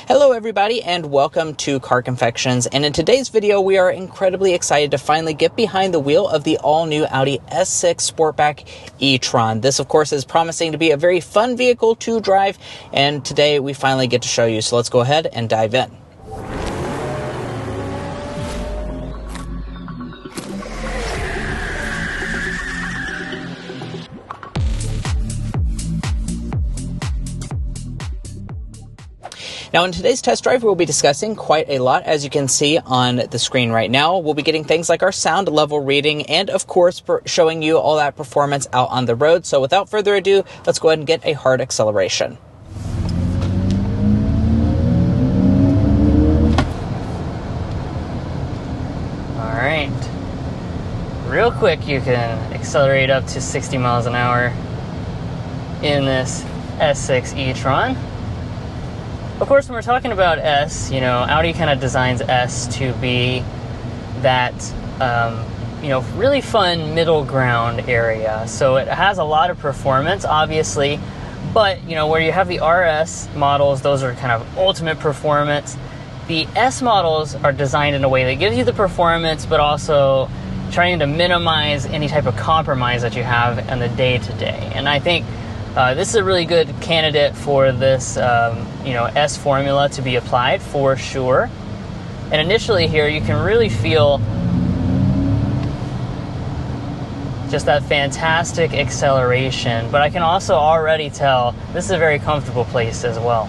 Hello everybody and welcome to Car Confections, and in today's video we are incredibly excited to finally get behind the wheel of the all-new Audi S6 Sportback e-tron. This of course is promising to be a very fun vehicle to drive, and today we finally get to show you, so let's go ahead and dive in. Now in today's test drive, we'll be discussing quite a lot, as you can see on the screen right now. We'll be getting things like our sound level reading and of course showing you all that performance out on the road. So without further ado, let's go ahead and get a hard acceleration. All right, real quick, you can accelerate up to 60 miles an hour in this S6 e-tron. Of course, when we're talking about S, Audi kind of designs S to be that, really fun middle ground area. So it has a lot of performance, obviously, but, where you have the RS models, those are kind of ultimate performance. The S models are designed in a way that gives you the performance, but also trying to minimize any type of compromise that you have in the day-to-day. And I think this is a really good candidate for this, S formula to be applied for sure. And initially here, you can really feel just that fantastic acceleration, but I can also already tell this is a very comfortable place as well.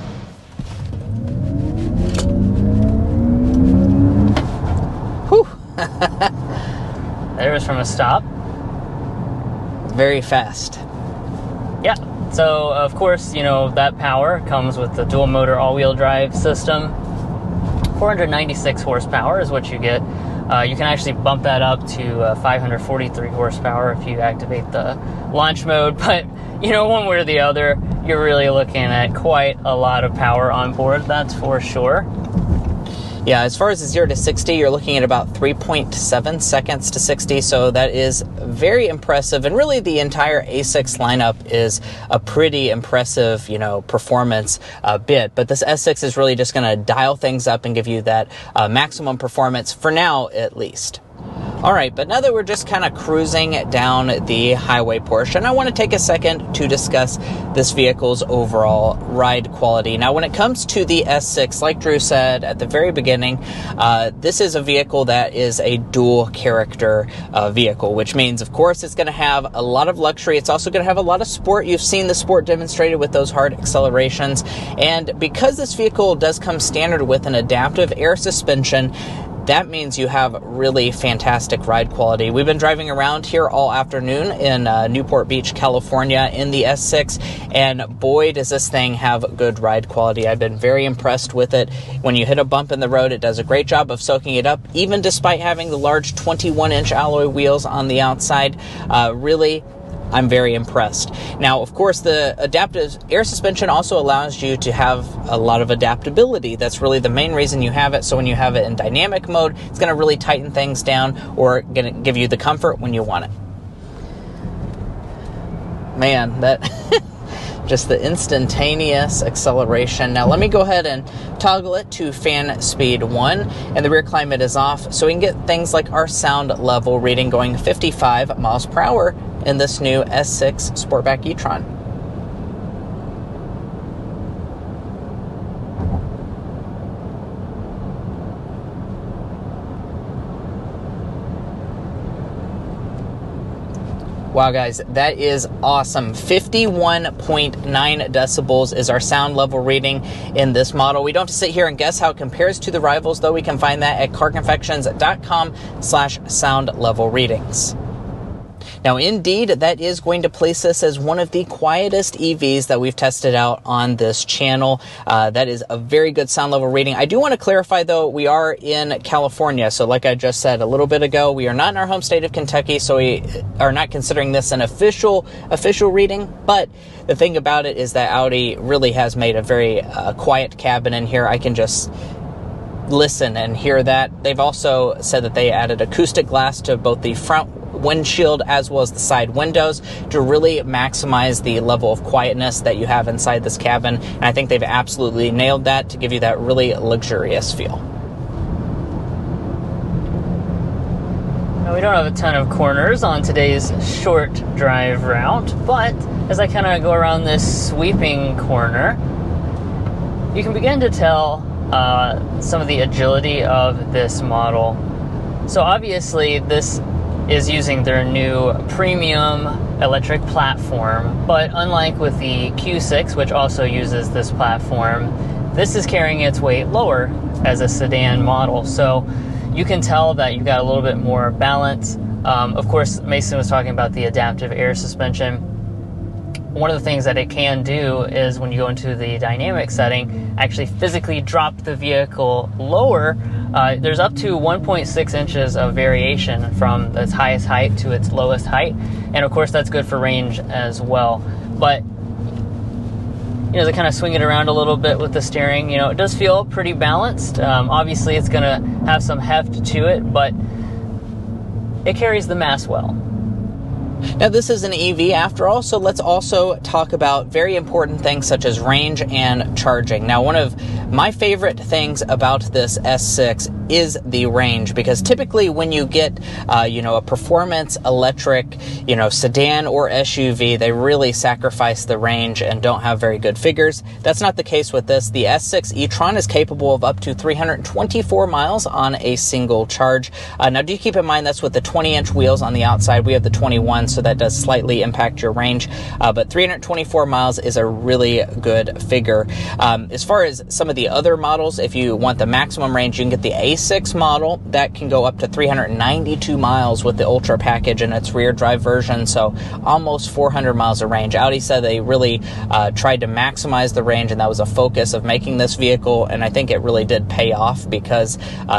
Whew. There was from a stop. Very fast. Yeah. So, of course, that power comes with the dual motor all-wheel drive system. 496 horsepower is what you get. You can actually bump that up to 543 horsepower if you activate the launch mode. But, one way or the other, you're really looking at quite a lot of power on board, that's for sure. Yeah, as far as the 0 to 60, you're looking at about 3.7 seconds to 60, so that is very impressive. And really, the entire A6 lineup is a pretty impressive, performance bit. But this S6 is really just going to dial things up and give you that maximum performance, for now at least. All right, but now that we're just kind of cruising down the highway portion, I want to take a second to discuss this vehicle's overall ride quality. Now, when it comes to the S6, like Drew said at the very beginning, this is a vehicle that is a dual character vehicle, which means, of course, it's going to have a lot of luxury. It's also going to have a lot of sport. You've seen the sport demonstrated with those hard accelerations. And because this vehicle does come standard with an adaptive air suspension, that means you have really fantastic ride quality. We've been driving around here all afternoon in Newport Beach, California in the S6, and boy, does this thing have good ride quality. I've been very impressed with it. When you hit a bump in the road, it does a great job of soaking it up, even despite having the large 21-inch alloy wheels on the outside. Really, I'm very impressed. Now, of course, the adaptive air suspension also allows you to have a lot of adaptability. That's really the main reason you have it. So when you have it in dynamic mode, it's going to really tighten things down or going to give you the comfort when you want it. Man, that just the instantaneous acceleration. Now, let me go ahead and toggle it to fan speed 1, and the rear climate is off, so we can get things like our sound level reading going 55 miles per hour in this new S6 Sportback e-tron. Wow, guys, that is awesome. 51.9 decibels is our sound level reading in this model. We don't have to sit here and guess how it compares to the rivals, though. We can find that at carconfections.com/sound level readings. Now, indeed, that is going to place this as one of the quietest EVs that we've tested out on this channel. That is a very good sound level reading. I do want to clarify, though, we are in California. So like I just said a little bit ago, we are not in our home state of Kentucky, so we are not considering this an official reading. But the thing about it is that Audi really has made a very quiet cabin in here. I can just listen and hear that. They've also said that they added acoustic glass to both the front windshield as well as the side windows to really maximize the level of quietness that you have inside this cabin. And I think they've absolutely nailed that to give you that really luxurious feel. Now, we don't have a ton of corners on today's short drive route, but as I kind of go around this sweeping corner, you can begin to tell some of the agility of this model. So obviously this is using their new premium electric platform, but unlike with the Q6, which also uses this platform, this is carrying its weight lower as a sedan model. So you can tell that you've got a little bit more balance. Of course, Mason was talking about the adaptive air suspension. One of the things that it can do is when you go into the dynamic setting, actually physically drop the vehicle lower. There's up to 1.6 inches of variation from its highest height to its lowest height. And of course, that's good for range as well. But, you know, they kind of swing it around a little bit with the steering. You know, it does feel pretty balanced. Obviously, it's going to have some heft to it, but it carries the mass well. Now, this is an EV after all, so let's also talk about very important things such as range and charging. Now, one of my favorite things about this S6 is the range, because typically when you get, a performance electric, sedan or SUV, they really sacrifice the range and don't have very good figures. That's not the case with this. The S6 e-tron is capable of up to 324 miles on a single charge. Now, do keep in mind that's with the 20-inch wheels on the outside. We have the 21, so that does slightly impact your range. But 324 miles is a really good figure. As far as some of the other models, if you want the maximum range, you can get the A6 model. That can go up to 392 miles with the Ultra package in its rear drive version, so almost 400 miles of range. Audi said they really tried to maximize the range, and that was a focus of making this vehicle, and I think it really did pay off, because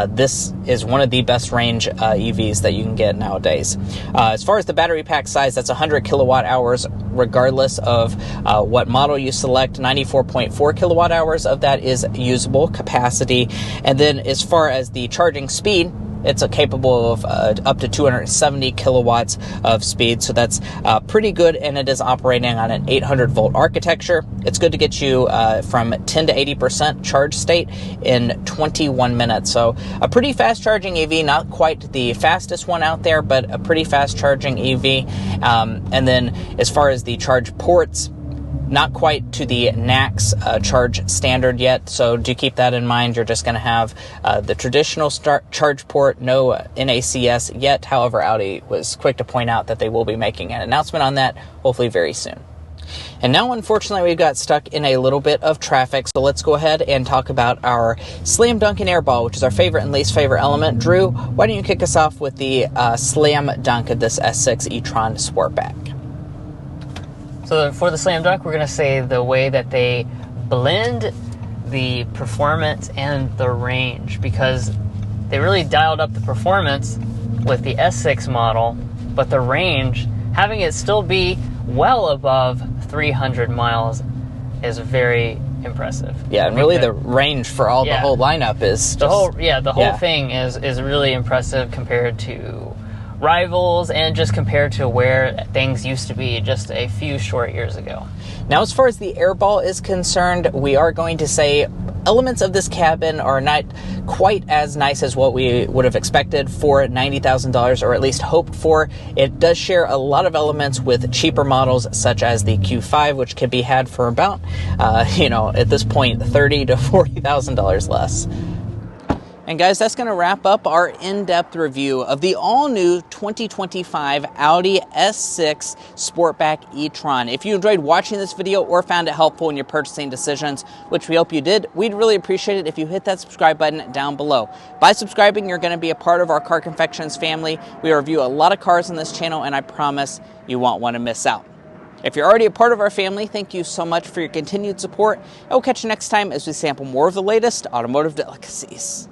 this is one of the best range EVs that you can get nowadays. As far as the battery pack size, that's 100 kilowatt hours regardless of what model you select. 94.4 kilowatt hours of that is usable capacity. And then as far as the charging speed, it's capable of up to 270 kilowatts of speed, so that's pretty good, and it is operating on an 800-volt architecture. It's good to get you from 10 to 80% charge state in 21 minutes, so a pretty fast charging EV, not quite the fastest one out there, but a pretty fast charging EV. And then as far as the charge ports, not quite to the NACS charge standard yet, so do keep that in mind. You're just going to have the traditional charge port, no NACS yet. However, Audi was quick to point out that they will be making an announcement on that, hopefully very soon. And now, unfortunately, we've got stuck in a little bit of traffic, so let's go ahead and talk about our slam dunk and airball, which is our favorite and least favorite element. Drew, why don't you kick us off with the slam dunk of this S6 e-tron Sportback? So for the slam dunk, we're going to say the way that they blend the performance and the range, because they really dialed up the performance with the S6 model, but the range, having it still be well above 300 miles, is very impressive. Yeah, and really the range for the whole lineup is the whole thing is really impressive compared to rivals, and just compared to where things used to be just a few short years ago. Now, as far as the airball is concerned, we are going to say elements of this cabin are not quite as nice as what we would have expected for $90,000, or at least hoped for. It does share a lot of elements with cheaper models such as the Q5, which can be had for about, at this point, $30,000 to $40,000 less. And guys, that's going to wrap up our in-depth review of the all-new 2025 Audi S6 Sportback e-tron. If you enjoyed watching this video or found it helpful in your purchasing decisions, which we hope you did, we'd really appreciate it if you hit that subscribe button down below. By subscribing, you're going to be a part of our Car Confections family. We review a lot of cars on this channel, and I promise you won't want to miss out. If you're already a part of our family, thank you so much for your continued support. And we'll catch you next time as we sample more of the latest automotive delicacies.